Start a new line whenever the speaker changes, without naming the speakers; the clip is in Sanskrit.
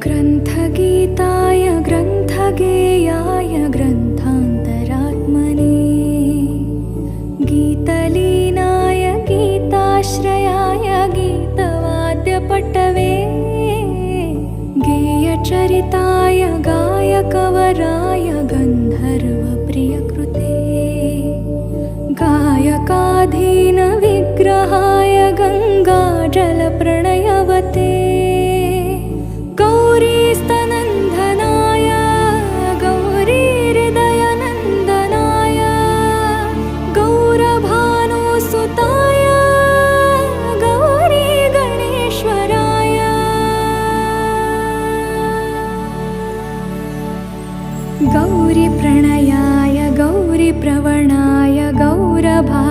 ग्रन्थगीताय ग्रन्थगेयाय ग्रन्थान्तरात्मने गीतलीनाय गीताश्रयाय गीतवाद्यपटवे गेयचरिताय गायकवराय गन्धर्वप्रियकृते गायकाधीनविग्रहाय गङ्गाजलप्रणयवते गौरीस्तनन्दनाय गौरीहृदयनन्दनाय गौरभानुसुताय गौरीगणेश्वराय गौरीप्रणयाय गौरीप्रवणाय गौरभा